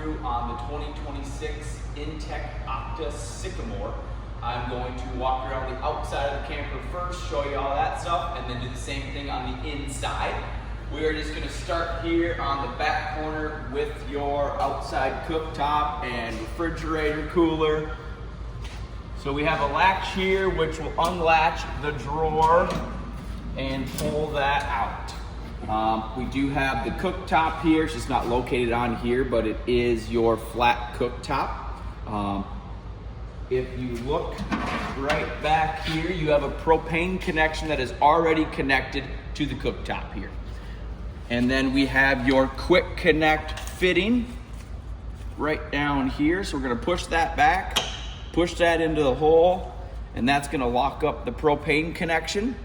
through on the 2026 inTech Aucta Sycamore. I'm going to walk around the outside of the camper first, show you all that stuff, and then do the same thing on the inside. We are just going to start here on the back corner with your outside cooktop and refrigerator cooler. So we have a latch here which will unlatch the drawer and pull that out. We do have the cooktop here. It's just not located on here, but it is your flat cooktop. If you look right back here, you have a propane connection that is already connected to the cooktop here. And then we have your quick connect fitting right down here. So we're gonna push that back, push that into the hole, and that's gonna lock up the propane connection.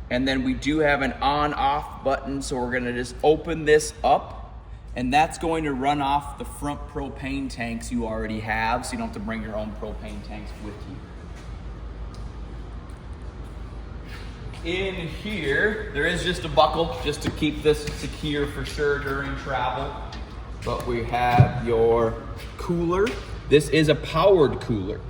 And then we do have an on-off button, so we're gonna just open this up, and that's going to run off the front propane tanks you already have, so you don't have to bring your own propane tanks with you. In here, there is just a buckle just to keep this secure for sure during travel. But we have your cooler. This is a powered cooler.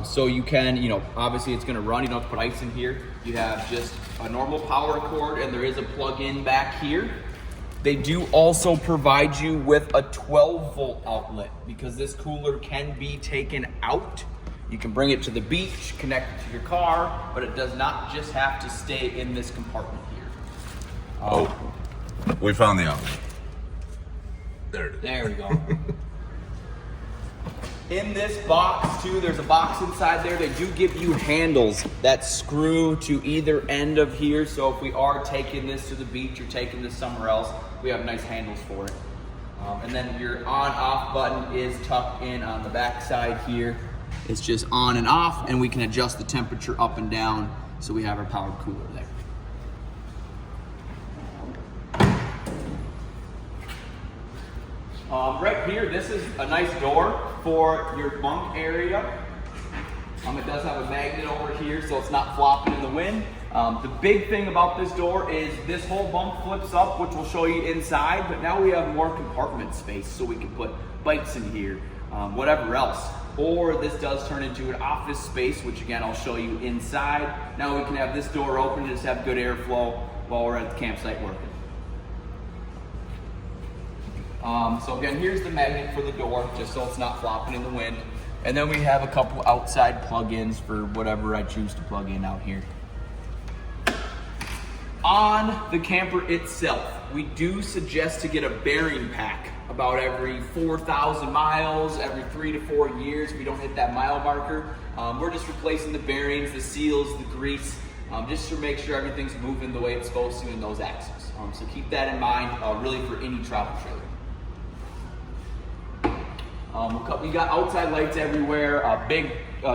So you can, obviously it's gonna run, you don't have to put ice in here. You have just a normal power cord and there is a plug-in back here. They do also provide you with a 12-volt outlet because this cooler can be taken out. You can bring it to the beach, connect it to your car, but it does not just have to stay in this compartment here. We found the outlet. There it is. There we go. In this box too, there's a box inside there. They do give you handles that screw to either end of here. So if we are taking this to the beach or taking this somewhere else, we have nice handles for it. And then your on-off button is tucked in on the back side here. It's just on and off, and we can adjust the temperature up and down. So we have our powered cooler there. Right here, this is a nice door for your bunk area. It does have a magnet over here, so it's not flopping in the wind. The big thing about this door is this whole bunk flips up, which will show you inside, but now we have more compartment space, so we can put bikes in here, whatever else. Or this does turn into an office space, which again, I'll show you inside. Now we can have this door open and just have good airflow while we're at the campsite working. So again, here's the magnet for the door, just so it's not flopping in the wind. And then we have a couple outside plug-ins for whatever I choose to plug in out here. On the camper itself, we do suggest to get a bearing pack about every 4,000 miles, every 3 to 4 years. We don't hit that mile marker. We're just replacing the bearings, the seals, the grease, just to make sure everything's moving the way it's supposed to in those axles. So keep that in mind, really for any travel trailer. We got outside lights everywhere, a big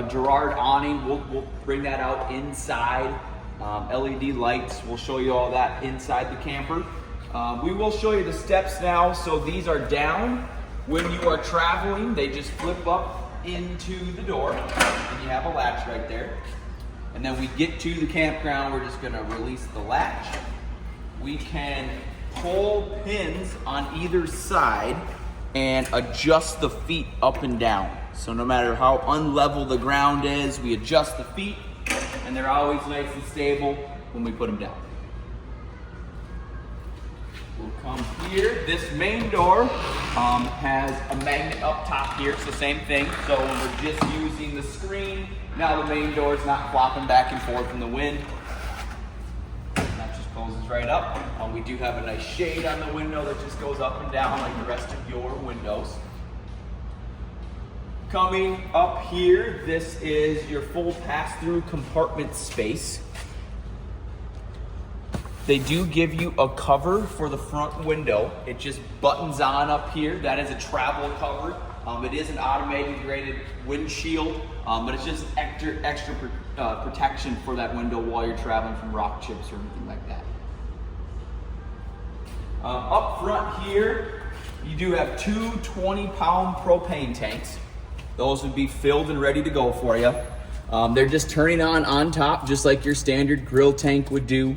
Girard awning. We'll bring that out inside. LED lights, we'll show you all that inside the camper. We will show you the steps now. So these are down. When you are traveling, they just flip up into the door, and you have a latch right there. And then we get to the campground, we're just gonna release the latch. We can pull pins on either side and adjust the feet up and down. So no matter how unlevel the ground is, we adjust the feet, and they're always nice and stable when we put them down. We'll come here. This main door has a magnet up top here. It's the same thing. So when we're just using the screen, now the main door is not flopping back and forth in the wind. That just closes right up. We do have a nice shade on the window that just goes up and down like the rest of your windows. Coming up here, this is your full pass-through compartment space. They do give you a cover for the front window. It just buttons on up here. That is a travel cover. It is an automated rated windshield, but it's just extra protection for that window while you're traveling from rock chips or anything like that. Up front here, you do have two 20-pound propane tanks. Those would be filled and ready to go for you. They're just turning on top, just like your standard grill tank would do.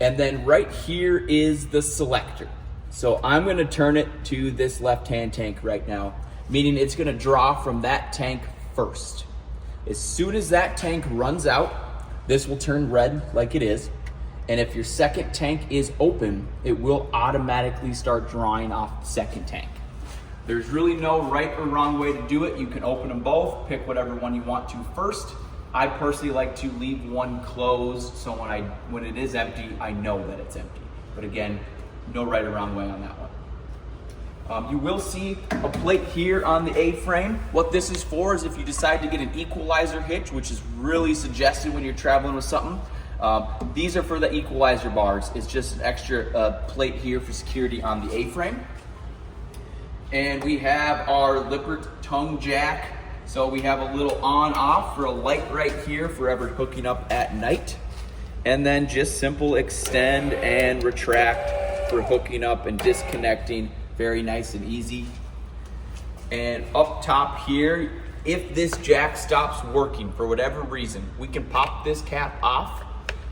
And then right here is the selector. So I'm gonna turn it to this left-hand tank right now, meaning it's gonna draw from that tank first. As soon as that tank runs out, this will turn red like it is. And if your second tank is open, it will automatically start drawing off the second tank. There's really no right or wrong way to do it. You can open them both, pick whatever one you want to first. I personally like to leave one closed, so when it is empty, I know that it's empty. But again, no right or wrong way on that one. You will see a plate here on the A-frame. What this is for is if you decide to get an equalizer hitch, which is really suggested when you're traveling with something. These are for the equalizer bars. It's just an extra plate here for security on the A-frame. And we have our Lippert tongue jack. So we have a little on-off for a light right here for ever hooking up at night. And then just simple extend and retract for hooking up and disconnecting. Very nice and easy. And up top here, if this jack stops working for whatever reason, we can pop this cap off,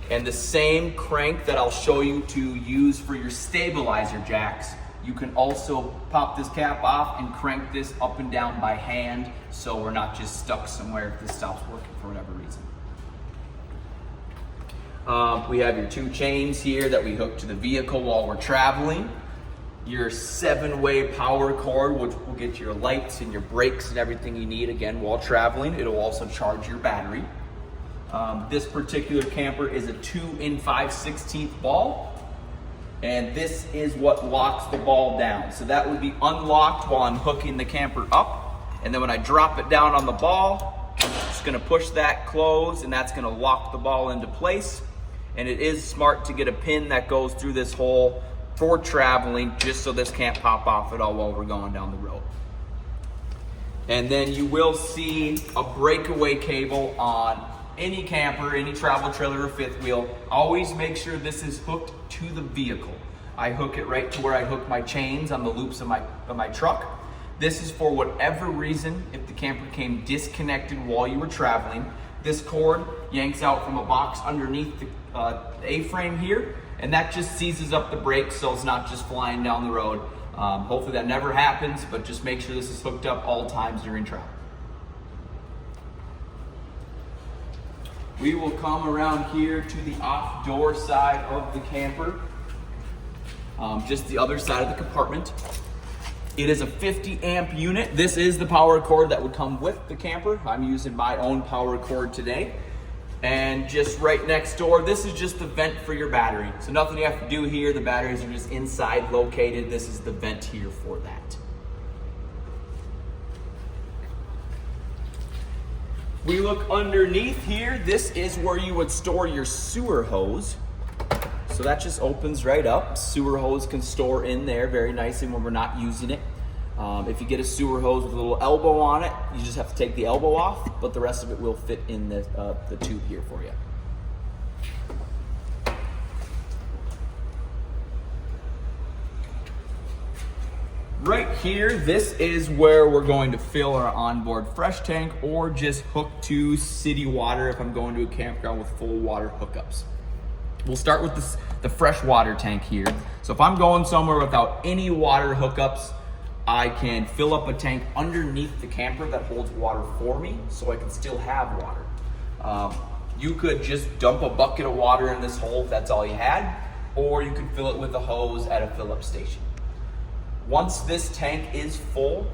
and the same crank that I'll show you to use for your stabilizer jacks, you can also pop this cap off and crank this up and down by hand, so we're not just stuck somewhere if this stops working for whatever reason. We have your 2 chains here that we hook to the vehicle while we're traveling. Your 7-way power cord, which will get your lights and your brakes and everything you need again while traveling. It'll also charge your battery. This particular camper is a 2 5/16 ball. And this is what locks the ball down. So that would be unlocked while I'm hooking the camper up. And then when I drop it down on the ball, I'm just gonna push that close, and that's gonna lock the ball into place. And it is smart to get a pin that goes through this hole for traveling, just so this can't pop off at all while we're going down the road. And then you will see a breakaway cable on any camper, any travel trailer or fifth wheel. Always make sure this is hooked to the vehicle. I hook it right to where I hook my chains on the loops of my truck. This is for whatever reason, if the camper came disconnected while you were traveling, this cord yanks out from a box underneath the A-frame here, and that just seizes up the brakes so it's not just flying down the road. Hopefully that never happens, but just make sure this is hooked up all times during travel. We will come around here to the off-door side of the camper, just the other side of the compartment. It is a 50 amp unit. This is the power cord that would come with the camper. I'm using my own power cord today. And just right next door, this is just the vent for your battery. So nothing you have to do here. The batteries are just inside located. This is the vent here for that. We look underneath here. This is where you would store your sewer hose. So that just opens right up. Sewer hose can store in there very nicely when we're not using it. If you get a sewer hose with a little elbow on it, you just have to take the elbow off, but the rest of it will fit in the tube here for you. Right here, this is where we're going to fill our onboard fresh tank or just hook to city water if I'm going to a campground with full water hookups. We'll start with the fresh water tank here. So if I'm going somewhere without any water hookups, I can fill up a tank underneath the camper that holds water for me so I can still have water. You could just dump a bucket of water in this hole if that's all you had, or you could fill it with a hose at a fill-up station. Once this tank is full,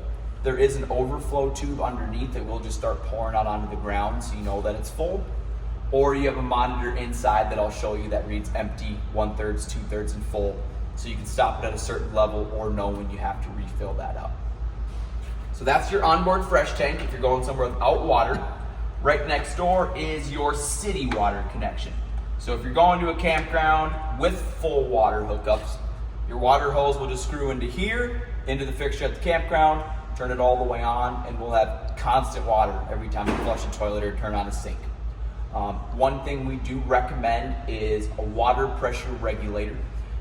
there is an overflow tube underneath that will just start pouring out onto the ground so you know that it's full. Or you have a monitor inside that I'll show you that reads empty, 1/3, 2/3, and full. So you can stop it at a certain level or know when you have to refill that up. So that's your onboard fresh tank if you're going somewhere without water. Right next door is your city water connection. So if you're going to a campground with full water hookups, your water hose will just screw into here, into the fixture at the campground, turn it all the way on, and we'll have constant water every time you flush a toilet or turn on a sink. One thing we do recommend is a water pressure regulator.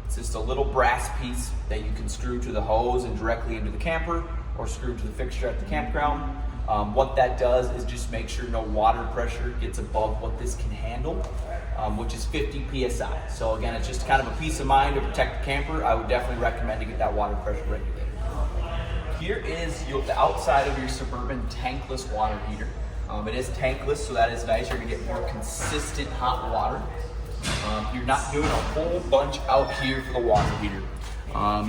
It's just a little brass piece that you can screw to the hose and directly into the camper, or screw to the fixture at the campground. What that does is just make sure no water pressure gets above what this can handle, which is 50 PSI. So again, it's just kind of a peace of mind to protect the camper. I would definitely recommend to get that water pressure regulator. Here is the outside of your Suburban tankless water heater. It is tankless, so that is nice. You're gonna get more consistent hot water. You're not doing a whole bunch out here for the water heater.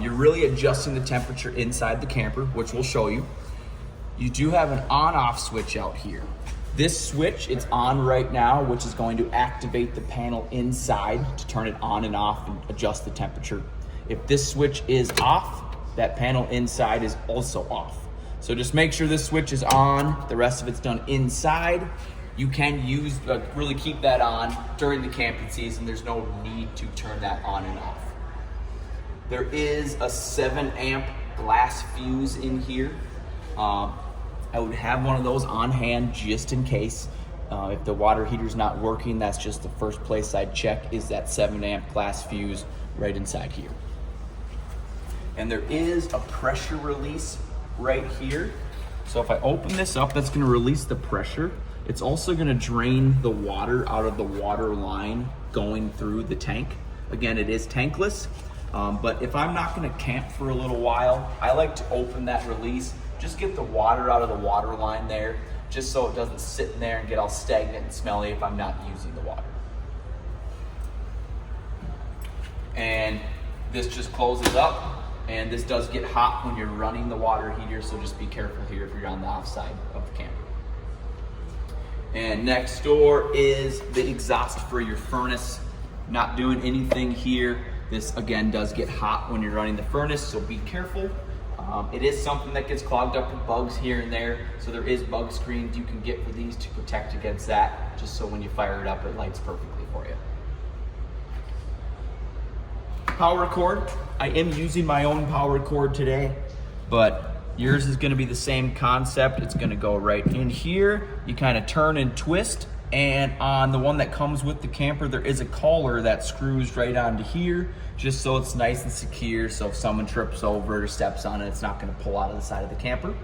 You're really adjusting the temperature inside the camper, which we'll show you. You do have an on-off switch out here. This switch, it's on right now, which is going to activate the panel inside to turn it on and off and adjust the temperature. If this switch is off, that panel inside is also off. So just make sure this switch is on, the rest of it's done inside. You can really keep that on during the camping season. There's no need to turn that on and off. There is a 7-amp glass fuse in here. I would have one of those on hand just in case. If the water heater's not working, that's just the first place I'd check, is that 7-amp glass fuse right inside here. And there is a pressure release right here. So if I open this up, that's gonna release the pressure. It's also gonna drain the water out of the water line going through the tank. Again, it is tankless, but if I'm not gonna camp for a little while, I like to open that release, just get the water out of the water line there, just so it doesn't sit in there and get all stagnant and smelly if I'm not using the water. And this just closes up. And this does get hot when you're running the water heater, so just be careful here if you're on the offside of the camper. And next door is the exhaust for your furnace. Not doing anything here. This again does get hot when you're running the furnace, so be careful. It is something that gets clogged up with bugs here and there, so there is bug screens you can get for these to protect against that, just so when you fire it up, it lights perfectly for you. Power cord. I am using my own power cord today, but yours is gonna be the same concept. It's gonna go right in here. You kind of turn and twist, and on the one that comes with the camper, there is a collar that screws right onto here, just so it's nice and secure, so if someone trips over it or steps on it, it's not gonna pull out of the side of the camper.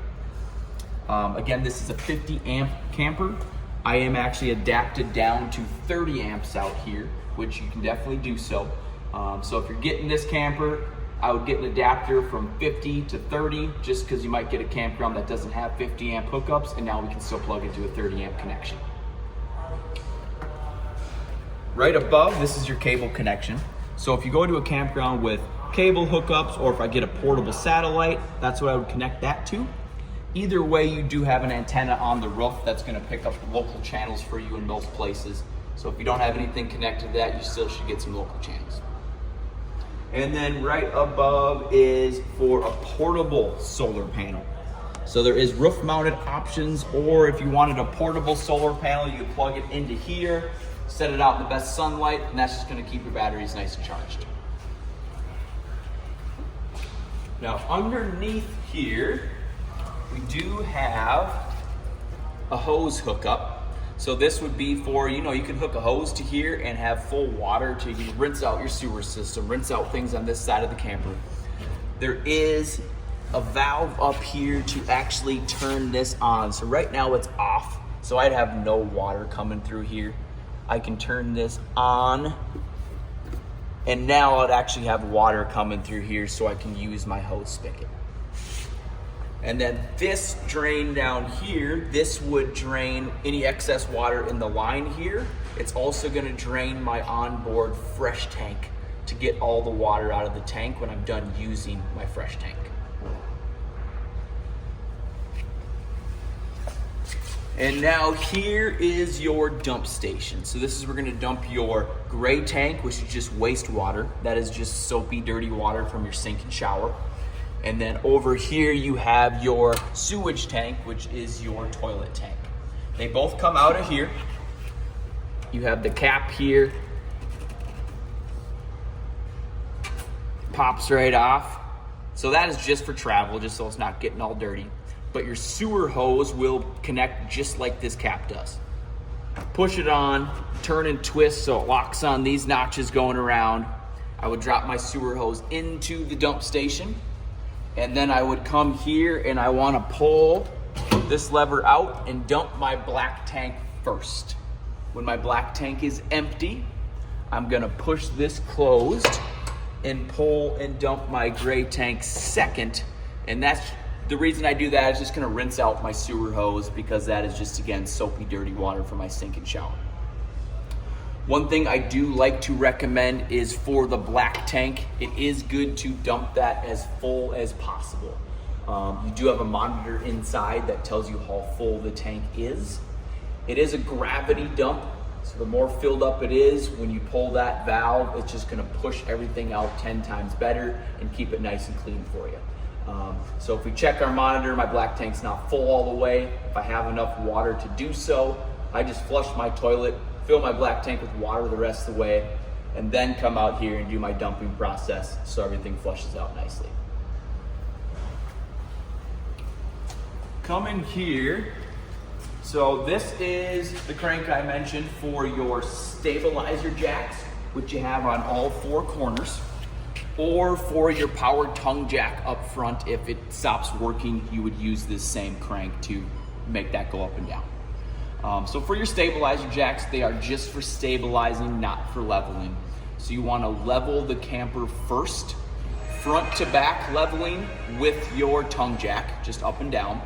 Again, this is a 50-amp camper. I am actually adapted down to 30 amps out here, which you can definitely do so. So if you're getting this camper, I would get an adapter from 50 to 30, just because you might get a campground that doesn't have 50-amp hookups, and now we can still plug into a 30-amp connection. Right above, this is your cable connection. So if you go to a campground with cable hookups, or if I get a portable satellite, that's what I would connect that to. Either way, you do have an antenna on the roof that's gonna pick up the local channels for you in most places. So if you don't have anything connected to that, you still should get some local channels. And then right above is for a portable solar panel. So there is roof mounted options, or if you wanted a portable solar panel, you could plug it into here, set it out in the best sunlight, and that's just gonna keep your batteries nice and charged. Now underneath here, we do have a hose hookup. So this would be for, you can hook a hose to here and have full water to rinse out your sewer system, rinse out things on this side of the camper. There is a valve up here to actually turn this on. So right now it's off, so I'd have no water coming through here. I can turn this on, and now I'd actually have water coming through here, so I can use my hose spigot. And then this drain down here, this would drain any excess water in the line here. It's also gonna drain my onboard fresh tank to get all the water out of the tank when I'm done using my fresh tank. And now here is your dump station. So this is where we're gonna dump your gray tank, which is just wastewater. That is just soapy, dirty water from your sink and shower. And then over here you have your sewage tank, which is your toilet tank. They both come out of here. You have the cap here. Pops right off. So that is just for travel, just so it's not getting all dirty. But your sewer hose will connect just like this cap does. Push it on, turn and twist so it locks on these notches going around. I would drop my sewer hose into the dump station. And then I would come here and I want to pull this lever out and dump my black tank first. When my black tank is empty, I'm gonna push this closed and pull and dump my gray tank second. And that's the reason I do that is just gonna rinse out my sewer hose, because that is just, again, soapy, dirty water for my sink and shower. One thing I do like to recommend is for the black tank, it is good to dump that as full as possible. You do have a monitor inside that tells you how full the tank is. It is a gravity dump, so the more filled up it is, when you pull that valve, it's just gonna push everything out 10 times better and keep it nice and clean for you. So if we check our monitor, my black tank's not full all the way. If I have enough water to do so, I just flush my toilet, fill my black tank with water the rest of the way, and then come out here and do my dumping process so everything flushes out nicely. Come in here. So this is the crank I mentioned for your stabilizer jacks, which you have on all 4 corners, or for your power tongue jack up front. If it stops working, you would use this same crank to make that go up and down. So for your stabilizer jacks, they are just for stabilizing, not for leveling. So you want to level the camper first, front to back leveling with your tongue jack, just up and down.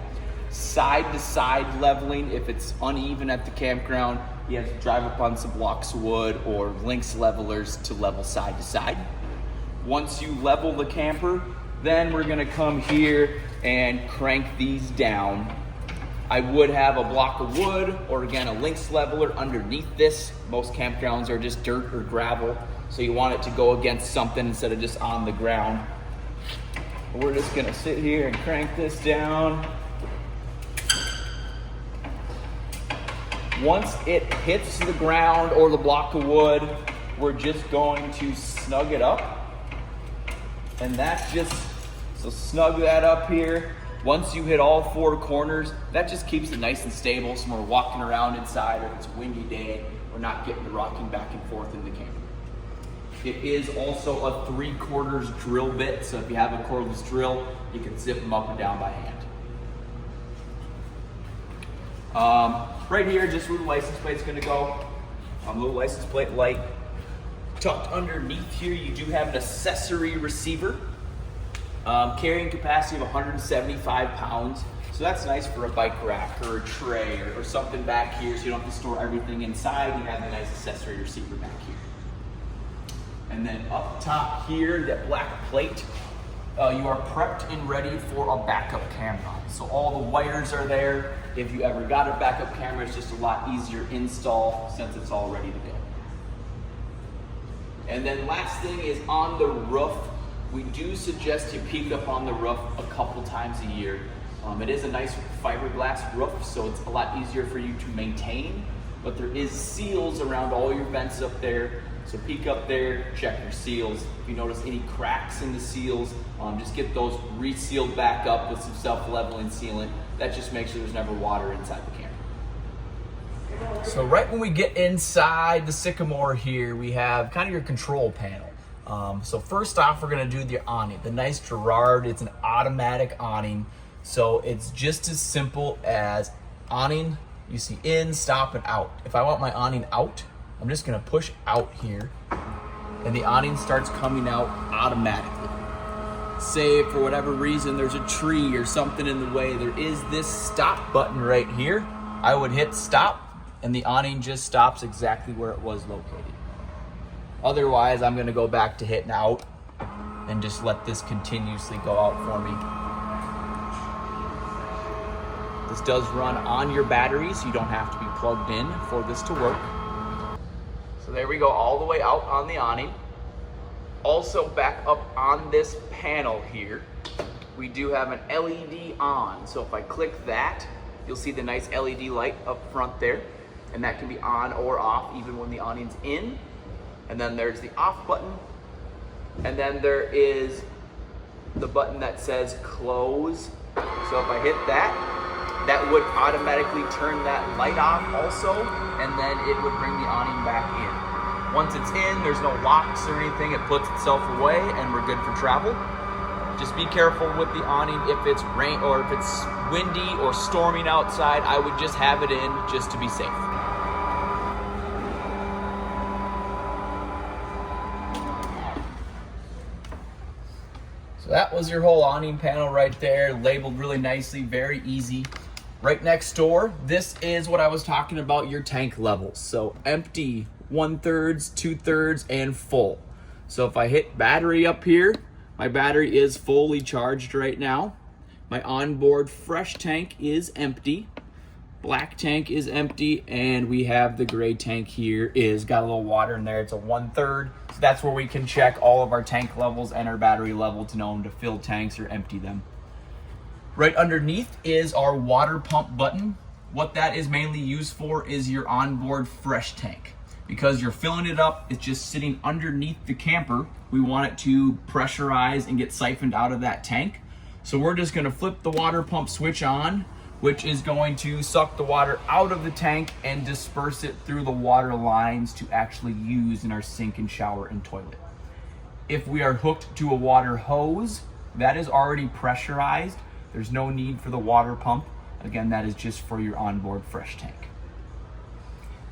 Side to side leveling, if it's uneven at the campground, you have to drive up on some blocks of wood or Lynx levelers to level side to side. Once you level the camper, then we're gonna come here and crank these down. I would have a block of wood or, again, a Lynx leveler underneath this. Most campgrounds are just dirt or gravel, so you want it to go against something instead of just on the ground. We're just gonna sit here and crank this down. Once it hits the ground or the block of wood, we're just going to snug it up. And that's just, so snug that up here. Once you hit all 4 corners, that just keeps it nice and stable, so when we're walking around inside or if it's a windy day, we're not getting the rocking back and forth in the camper. It is also a 3/4 drill bit, so if you have a cordless drill, you can zip them up and down by hand. Right here, just where the license plate's gonna go. Little license plate light. Tucked underneath here, you do have an accessory receiver. Carrying capacity of 175 pounds. So that's nice for a bike rack or a tray or something back here, so you don't have to store everything inside. You have a nice accessory receiver back here. And then up top here, that black plate, you are prepped and ready for a backup camera. So all the wires are there. If you ever got a backup camera, it's just a lot easier install since it's all ready to go. And then last thing is on the roof. We do suggest you peek up on the roof a couple times a year. It is a nice fiberglass roof, so it's a lot easier for you to maintain, but there is seals around all your vents up there. So peek up there, check your seals. If you notice any cracks in the seals, just get those resealed back up with some self-leveling sealant. That just makes sure there's never water inside the camper. So right when we get inside the Sycamore here, we have kind of your control panel. So first off, we're gonna do the awning, the nice Gerard. It's an automatic awning. So it's just as simple as awning. You see in, stop, and out. If I want my awning out, I'm just gonna push out here and the awning starts coming out automatically. Say for whatever reason there's a tree or something in the way, there is this stop button right here. I would hit stop and the awning just stops exactly where it was located. Otherwise, I'm gonna go back to hitting out and just let this continuously go out for me. This does run on your battery, so you don't have to be plugged in for this to work. So there we go, all the way out on the awning. Also back up on this panel here, we do have an LED on. So if I click that, you'll see the nice LED light up front there, and that can be on or off even when the awning's in. And then there's the off button, and then there is the button that says close. So if I hit that, that would automatically turn that light off also, and then it would bring the awning back in. Once it's in, there's no locks or anything. It puts itself away and we're good for travel. Just be careful with the awning. If it's rain or if it's windy or storming outside, I would just have it in just to be safe. So that was your whole awning panel right there, labeled really nicely, very easy. Right next door, this is what I was talking about, your tank levels. So empty, 1/3, 2/3, and full. So if I hit battery up here, my battery is fully charged right now. My onboard fresh tank is empty. Black tank is empty, and we have the gray tank here is got a little water in there. It's a 1/3. So that's where we can check all of our tank levels and our battery level to know when to fill tanks or empty them. Right underneath is our water pump button. What that is mainly used for is your onboard fresh tank. Because you're filling it up, it's just sitting underneath the camper. We want it to pressurize and get siphoned out of that tank. So we're just gonna flip the water pump switch on, which is going to suck the water out of the tank and disperse it through the water lines to actually use in our sink and shower and toilet. If we are hooked to a water hose, that is already pressurized. There's no need for the water pump. Again, that is just for your onboard fresh tank.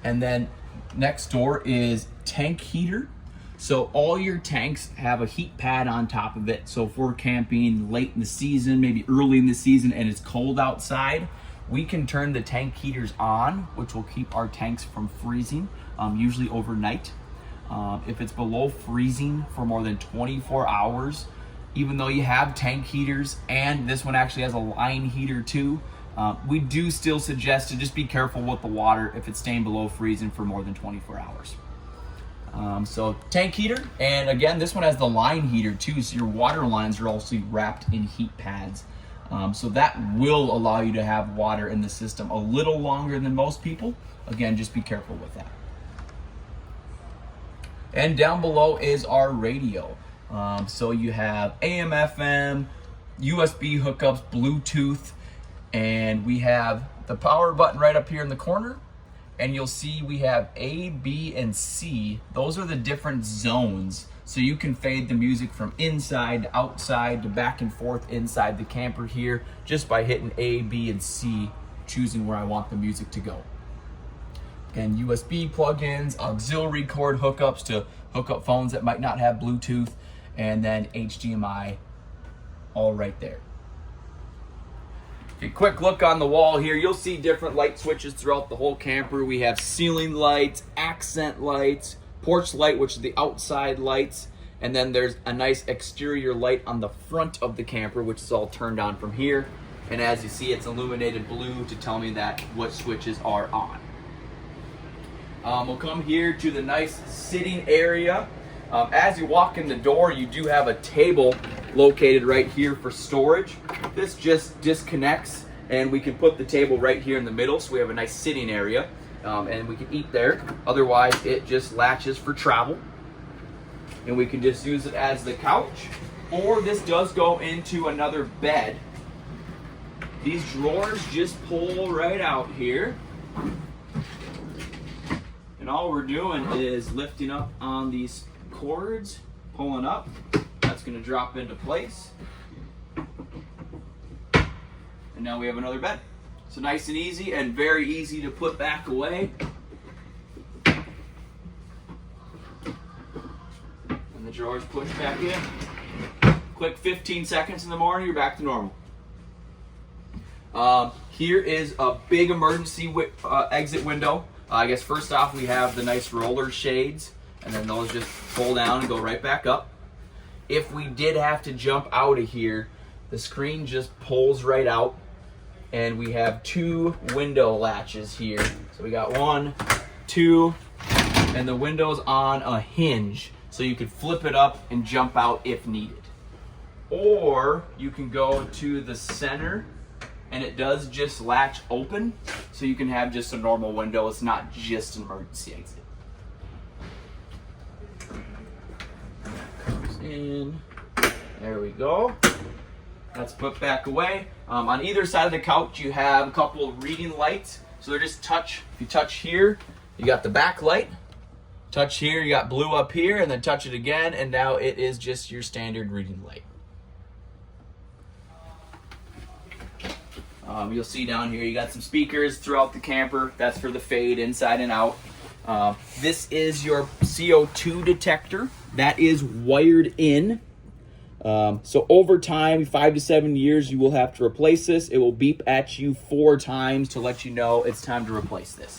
And then next door is tank heater. So all your tanks have a heat pad on top of it. So if we're camping late in the season, maybe early in the season, and it's cold outside, we can turn the tank heaters on, which will keep our tanks from freezing, usually overnight. If it's below freezing for more than 24 hours, even though you have tank heaters, and this one actually has a line heater too, we do still suggest to just be careful with the water if it's staying below freezing for more than 24 hours. So tank heater, and again, this one has the line heater too, so your water lines are also wrapped in heat pads. So that will allow you to have water in the system a little longer than most people. Again, just be careful with that. And down below is our radio. So you have AM, FM, USB hookups, Bluetooth, and we have the power button right up here in the corner. And you'll see we have A, B, and C. Those are the different zones. So you can fade the music from inside to outside to back and forth inside the camper here just by hitting A, B, and C, choosing where I want the music to go. Again, USB plugins, auxiliary cord hookups to hook up phones that might not have Bluetooth, and then HDMI all right there. A quick look on the wall here, you'll see different light switches throughout the whole camper. We have ceiling lights, accent lights, porch light, which is the outside lights, and then there's a nice exterior light on the front of the camper, which is all turned on from here. And as you see, it's illuminated blue to tell me that what switches are on. We'll come here to the nice sitting area. As you walk in the door, you do have a table located right here for storage. This just disconnects, and we can put the table right here in the middle, so we have a nice sitting area, and we can eat there. Otherwise, it just latches for travel, and we can just use it as the couch, or this does go into another bed. These drawers just pull right out here, and all we're doing is lifting up on these cords, pulling up. That's going to drop into place, and now we have another bed. So nice and easy, and very easy to put back away. And the drawers push back in. Quick 15 seconds in the morning, you're back to normal. Here is a big emergency exit window. I guess first off, we have the nice roller shades, and then those just pull down and go right back up. If we did have to jump out of here, the screen just pulls right out, and we have two window latches here. So we got 1, 2, and the window's on a hinge, so you could flip it up and jump out if needed. Or you can go to the center, and it does just latch open, so you can have just a normal window. It's not just an emergency exit. In. There we go. That's put back away. On either side of the couch, you have a couple of reading lights. So they're just touch. If you touch here, you got the back light. Touch here, you got blue up here, and then touch it again, and now it is just your standard reading light. You'll see down here you got some speakers throughout the camper. That's for the fade inside and out. This is your CO2 detector. That is wired in. So over time, 5 to 7 years, you will have to replace this. It will beep at you 4 times to let you know it's time to replace this.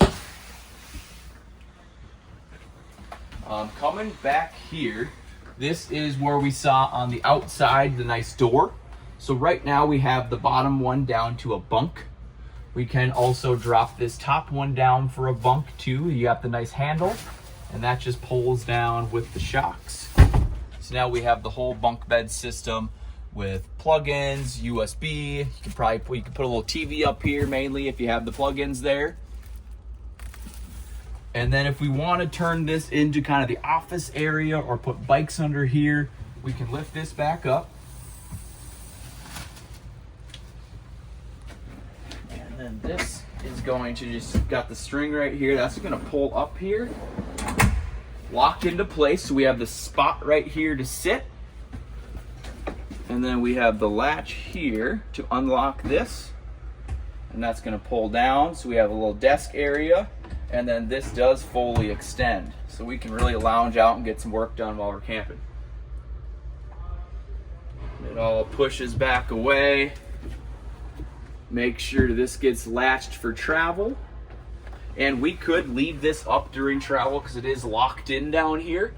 Coming back here, this is where we saw on the outside the nice door. So right now we have the bottom one down to a bunk. We can also drop this top one down for a bunk too. You got the nice handle, and that just pulls down with the shocks. So now we have the whole bunk bed system with plug-ins, USB. You can put a little TV up here mainly if you have the plug-ins there. And then if we want to turn this into kind of the office area or put bikes under here, we can lift this back up. And then this is going to just got the string right here. That's going to pull up here, locked into place. So we have the spot right here to sit. And then we have the latch here to unlock this. And that's going to pull down. So we have a little desk area. And then this does fully extend. So we can really lounge out and get some work done while we're camping. It all pushes back away. Make sure this gets latched for travel. And we could leave this up during travel because it is locked in down here.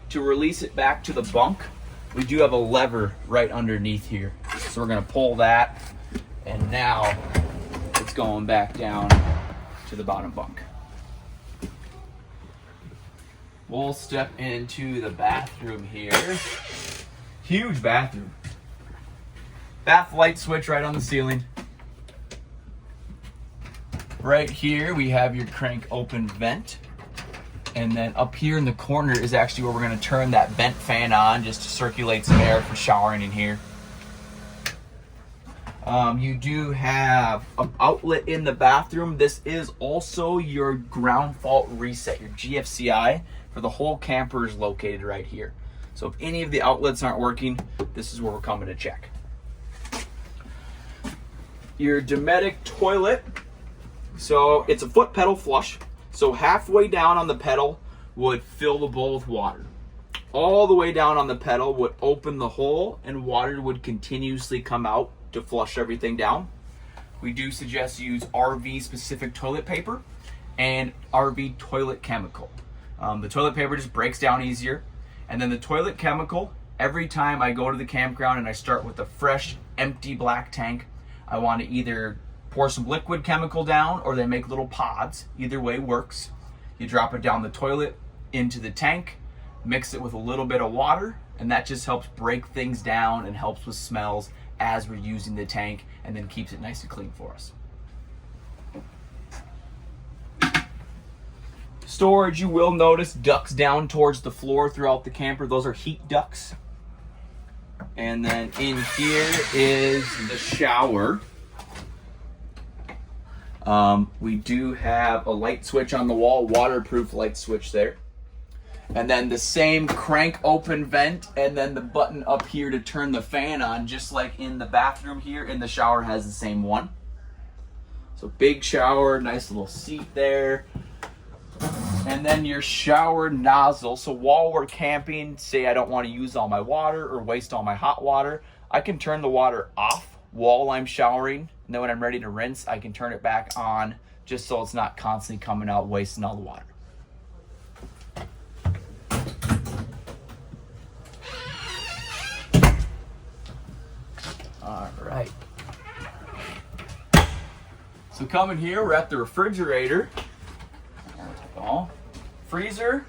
To release it back to the bunk, we do have a lever right underneath here. So we're gonna pull that, and now it's going back down to the bottom bunk. We'll step into the bathroom here. Huge bathroom. Bath light switch right on the ceiling. Right here we have your crank open vent. And then up here in the corner is actually where we're going to turn that vent fan on just to circulate some air for showering in here. You do have an outlet in the bathroom. This is also your ground fault reset, your GFCI for the whole camper is located right here. So if any of the outlets aren't working, this is where we're coming to check. Your Dometic toilet. So it's a foot pedal flush. So halfway down on the pedal would fill the bowl with water. All the way down on the pedal would open the hole and water would continuously come out to flush everything down. We do suggest you use RV specific toilet paper and RV toilet chemical. The toilet paper just breaks down easier. And then the toilet chemical, every time I go to the campground and I start with a fresh, empty black tank, I want to either pour some liquid chemical down or they make little pods. Either way works. You drop it down the toilet into the tank, mix it with a little bit of water, and that just helps break things down and helps with smells as we're using the tank, and then keeps it nice and clean for us. Storage, you will notice ducts down towards the floor throughout the camper. Those are heat ducts. And then in here is the shower. We do have a light switch on the wall, waterproof light switch there. And then the same crank open vent, and then the button up here to turn the fan on, just like in the bathroom here. In the shower has the same one. So big shower, nice little seat there. And then your shower nozzle. So while we're camping, say I don't want to use all my water or waste all my hot water, I can turn the water off while I'm showering. And then when I'm ready to rinse, I can turn it back on just so it's not constantly coming out wasting all the water. All right. So coming here, we're at the refrigerator. Freezer,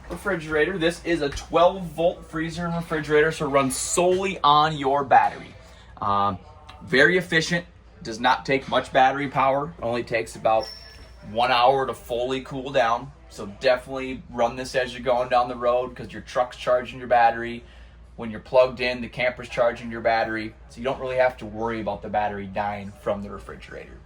refrigerator. This is a 12-volt freezer and refrigerator, so it runs solely on your battery. Very efficient. Does not take much battery power. Only takes about 1 hour to fully cool down. So definitely run this as you're going down the road because your truck's charging your battery. When you're plugged in, the camper's charging your battery. So you don't really have to worry about the battery dying from the refrigerator.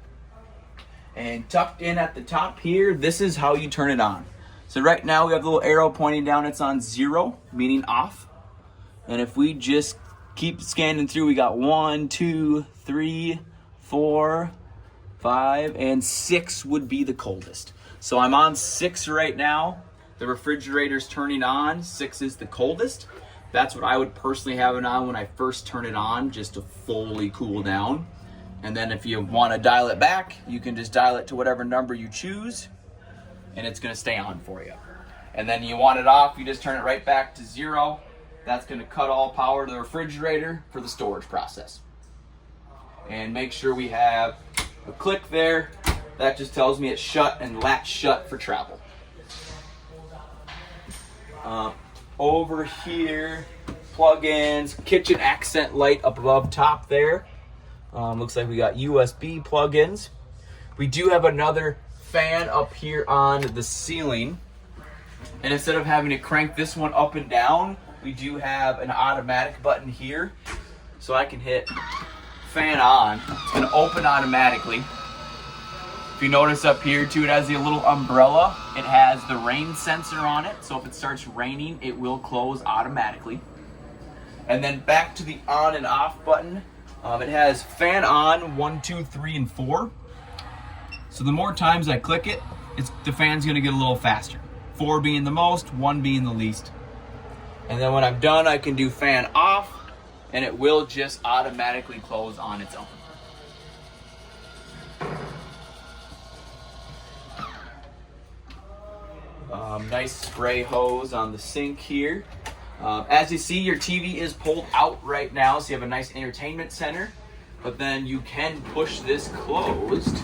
And tucked in at the top here, this is how you turn it on. So right now we have the little arrow pointing down. It's on 0, meaning off. And if we just keep scanning through, we got 1, 2, 3, 4, 5, and 6 would be the coldest. So I'm on 6 right now. The refrigerator's turning on. 6 is the coldest. That's what I would personally have it on when I first turn it on, just to fully cool down. And then if you want to dial it back, you can just dial it to whatever number you choose, and it's going to stay on for you. And then you want it off, you just turn it right back to 0. That's going to cut all power to the refrigerator for the storage process. And make sure we have a click there. That just tells me it's shut and latch shut for travel. Over here, plug-ins, kitchen accent light up above top there. Looks like we got USB plug-ins. We do have another fan up here on the ceiling. And instead of having to crank this one up and down, we do have an automatic button here. So I can hit fan on. It's going to open automatically. If you notice up here too, it has the little umbrella. It has the rain sensor on it. So if it starts raining, it will close automatically. And then back to the on and off button. It has fan on 1, 2, 3, and 4. So the more times I click it, the fan's going to get a little faster. 4 being the most, 1 being the least. And then when I'm done, I can do fan off, and it will just automatically close on its own. Nice spray hose on the sink here. As you see, your TV is pulled out right now, so you have a nice entertainment center. But then you can push this closed.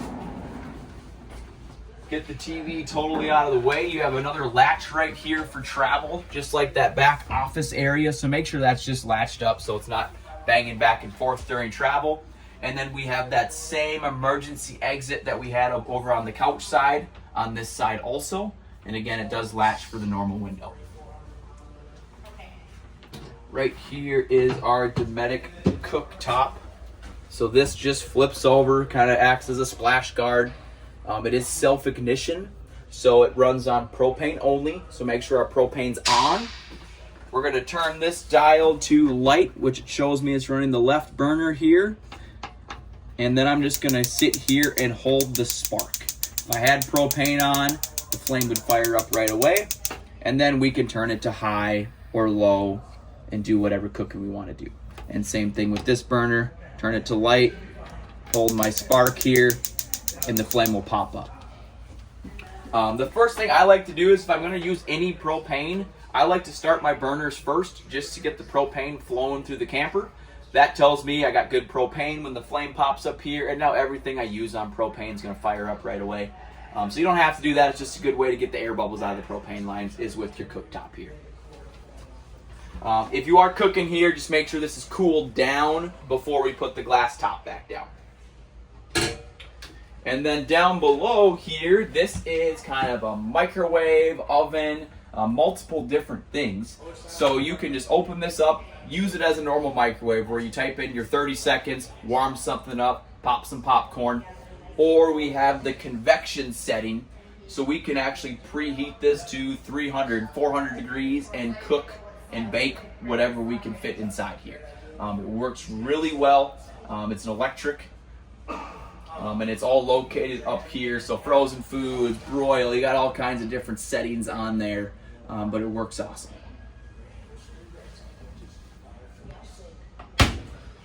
Get the TV totally out of the way. You have another latch right here for travel, just like that back office area. So make sure that's just latched up so it's not banging back and forth during travel. And then we have that same emergency exit that we had over on the couch side on this side also. And again, it does latch for the normal window. Right here is our Dometic cooktop. So this just flips over, kind of acts as a splash guard. It is self-ignition, so it runs on propane only. So make sure our propane's on. We're going to turn this dial to light, which it shows me it's running the left burner here. And then I'm just going to sit here and hold the spark. If I had propane on, the flame would fire up right away. And then we can turn it to high or low and do whatever cooking we want to do. And same thing with this burner. Turn it to light, hold my spark here, and the flame will pop up. The first thing I like to do is if I'm going to use any propane, I like to start my burners first just to get the propane flowing through the camper. That tells me I got good propane when the flame pops up here, and now everything I use on propane is going to fire up right away. So you don't have to do that. It's just a good way to get the air bubbles out of the propane lines is with your cooktop here. If you are cooking here, just make sure this is cooled down before we put the glass top back down. And then down below here, this is kind of a microwave, oven, multiple different things. So you can just open this up, use it as a normal microwave where you type in your 30 seconds, warm something up, pop some popcorn. Or we have the convection setting, so we can actually preheat this to 300, 400 degrees and cook and bake whatever we can fit inside here. It works really well. It's an electric. And it's all located up here, so frozen foods, broil, you got all kinds of different settings on there, but it works awesome.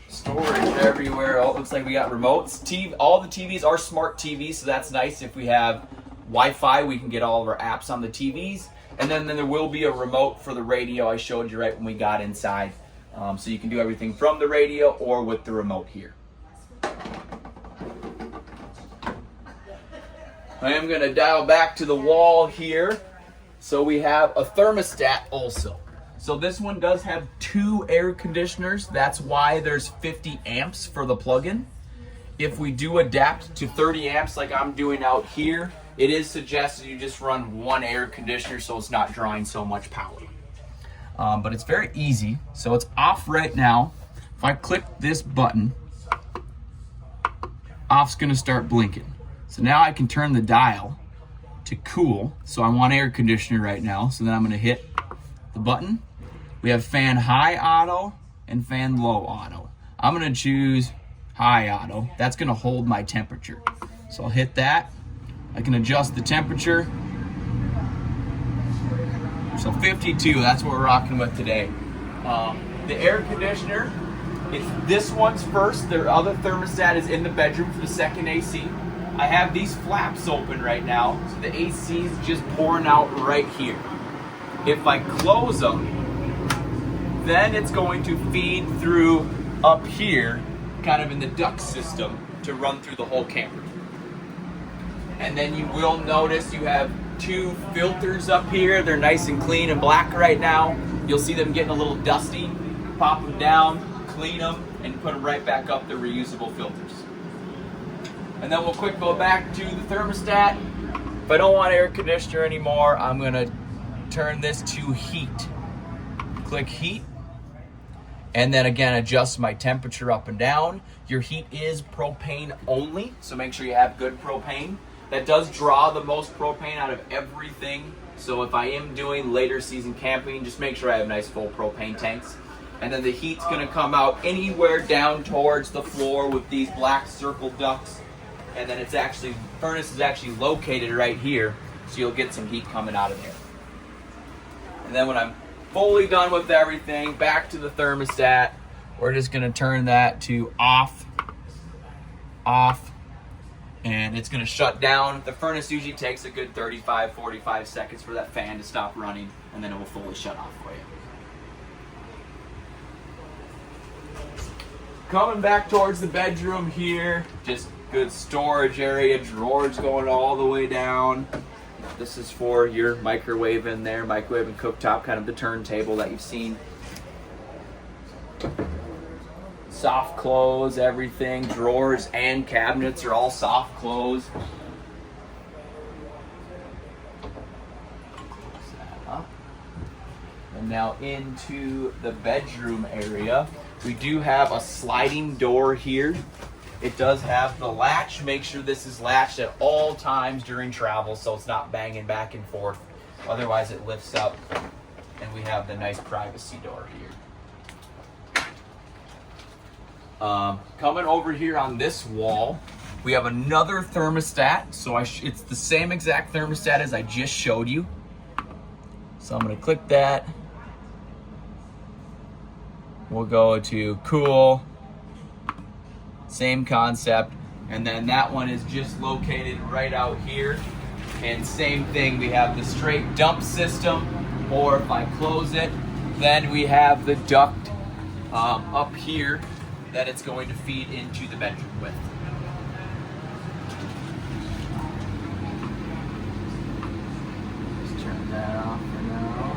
Storage everywhere. Oh, it looks like we got remotes. All the TVs are smart TVs, so that's nice. If we have Wi-Fi, we can get all of our apps on the TVs. And then there will be a remote for the radio I showed you right when we got inside. So you can do everything from the radio or with the remote here. I am going to dial back to the wall here. So we have a thermostat also. So this one does have 2 air conditioners. That's why there's 50 amps for the plug-in. If we do adapt to 30 amps like I'm doing out here, it is suggested you just run 1 air conditioner so it's not drawing so much power. But it's very easy. So it's off right now. If I click this button, off's going to start blinking. So now I can turn the dial to cool. So I want air conditioner right now. So then I'm going to hit the button. We have fan high auto and fan low auto. I'm going to choose high auto. That's going to hold my temperature. So I'll hit that. I can adjust the temperature. So 52, that's what we're rocking with today. The air conditioner, this one's first. The other thermostat is in the bedroom for the second AC. I have these flaps open right now, so the AC is just pouring out right here. If I close them, then it's going to feed through up here, kind of in the duct system, to run through the whole camper. And then you will notice you have 2 filters up here. They're nice and clean and black right now. You'll see them getting a little dusty. Pop them down, clean them, and put them right back up. They're reusable filters. And then we'll quick go back to the thermostat. If I don't want air conditioner anymore, I'm gonna turn this to heat. Click heat. And then again, adjust my temperature up and down. Your heat is propane only, so make sure you have good propane. That does draw the most propane out of everything. So if I am doing later season camping, just make sure I have nice full propane tanks. And then the heat's gonna come out anywhere down towards the floor with these black circle ducts. And then it's actually, furnace is actually located right here, so you'll get some heat coming out of there. And then when I'm fully done with everything, back to the thermostat, we're just gonna turn that to off, and it's gonna shut down. The furnace usually takes a good 35, 45 seconds for that fan to stop running, and then it will fully shut off for you. Coming back towards the bedroom here, just good storage area, drawers going all the way down. This is for your microwave in there, microwave and cooktop, kind of the turntable that you've seen. Soft close, everything. Drawers and cabinets are all soft close. Close that up. And now into the bedroom area. We do have a sliding door here. It does have the latch. Make sure this is latched at all times during travel so it's not banging back and forth. Otherwise it lifts up, and we have the nice privacy door here. Coming over here on this wall, we have another thermostat. So it's the same exact thermostat as I just showed you. So I'm gonna click that. We'll go to cool. Same concept, and then that one is just located right out here. And same thing, we have the straight dump system, or if I close it, then we have the duct up here that it's going to feed into the bedroom with. Just turn that off for now.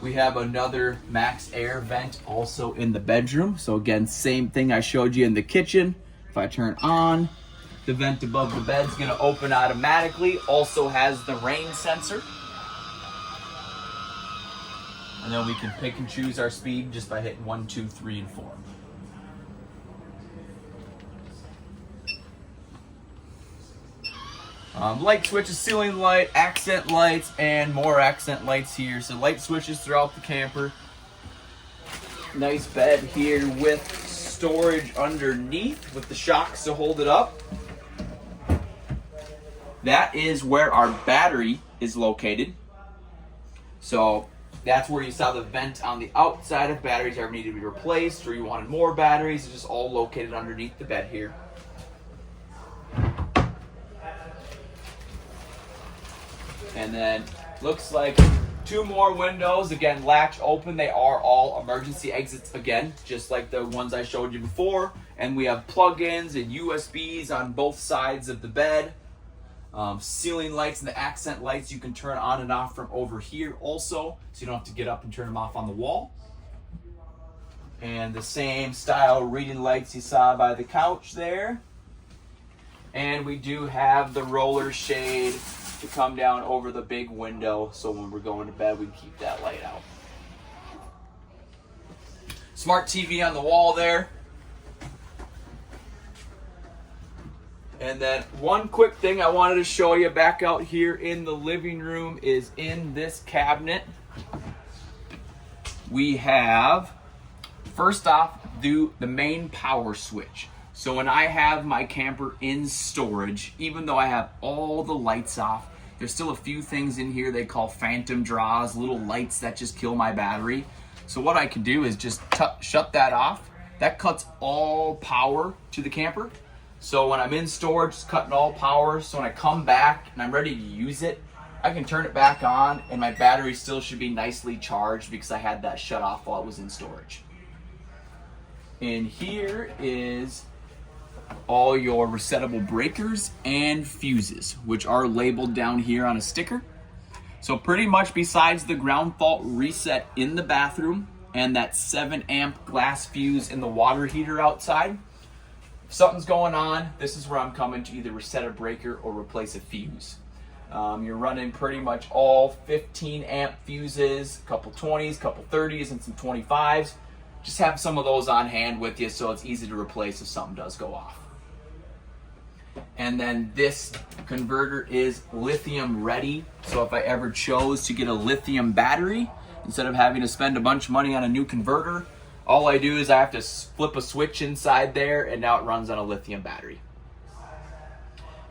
We have another max air vent also in the bedroom. So again, same thing I showed you in the kitchen. If I turn on, the vent above the bed is gonna open automatically. Also has the rain sensor. And then we can pick and choose our speed just by hitting 1, 2, 3, and 4. Light switches, ceiling light, accent lights, and more accent lights here. So light switches throughout the camper. Nice bed here with storage underneath with the shocks to hold it up. That is where our battery is located. So that's where you saw the vent on the outside. If batteries ever needed to be replaced or you wanted more batteries, it's just all located underneath the bed here. And then looks like 2 more windows, again latch open. They are all emergency exits again, just like the ones I showed you before. And we have plug-ins and USBs on both sides of the bed. Ceiling lights and the accent lights you can turn on and off from over here also, so you don't have to get up and turn them off on the wall. And the same style reading lights you saw by the couch there. And we do have the roller shade to come down over the big window, so when we're going to bed we can keep that light out. Smart TV on the wall there. And then one quick thing I wanted to show you back out here in the living room is in this cabinet we have First off, do the main power switch. So when I have my camper in storage, even though I have all the lights off, there's still a few things in here they call phantom draws, little lights that just kill my battery. So what I can do is just shut that off. That cuts all power to the camper. So when I'm in storage, it's cutting all power. So when I come back and I'm ready to use it, I can turn it back on and my battery still should be nicely charged because I had that shut off while it was in storage. And here is all your resettable breakers and fuses, which are labeled down here on a sticker. So pretty much besides the ground fault reset in the bathroom and that 7 amp glass fuse in the water heater outside, if something's going on, this is where I'm coming to either reset a breaker or replace a fuse. You're running pretty much all 15 amp fuses, a couple 20s, a couple 30s, and some 25s. Just have some of those on hand with you so it's easy to replace if something does go off. And then this converter is lithium ready. So if I ever chose to get a lithium battery, instead of having to spend a bunch of money on a new converter, all I do is I have to flip a switch inside there and now it runs on a lithium battery.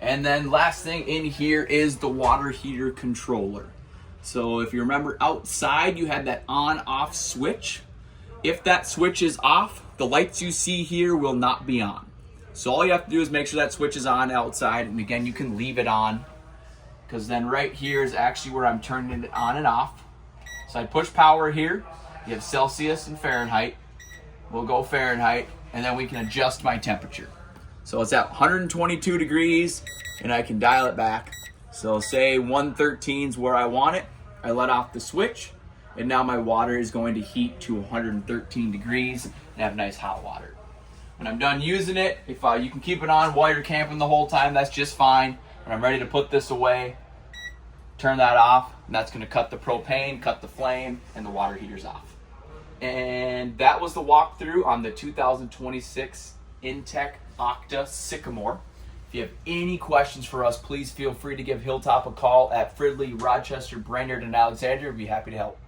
And then last thing in here is the water heater controller. So if you remember outside, you had that on-off switch. If that switch is off, the lights you see here will not be on. So all you have to do is make sure that switch is on outside. And again, you can leave it on because then right here is actually where I'm turning it on and off. So I push power here. You have Celsius and Fahrenheit. We'll go Fahrenheit and then we can adjust my temperature. So it's at 122 degrees and I can dial it back. So say 113 is where I want it. I let off the switch and now my water is going to heat to 113 degrees and have nice hot water. When I'm done using it, if you can keep it on while you're camping the whole time, that's just fine. When I'm ready to put this away, turn that off, and that's gonna cut the propane, cut the flame, and the water heater's off. And that was the walkthrough on the 2026 inTech Aucta Sycamore. If you have any questions for us, please feel free to give Hilltop a call at Fridley, Rochester, Brainerd, and Alexandria. We'd be happy to help.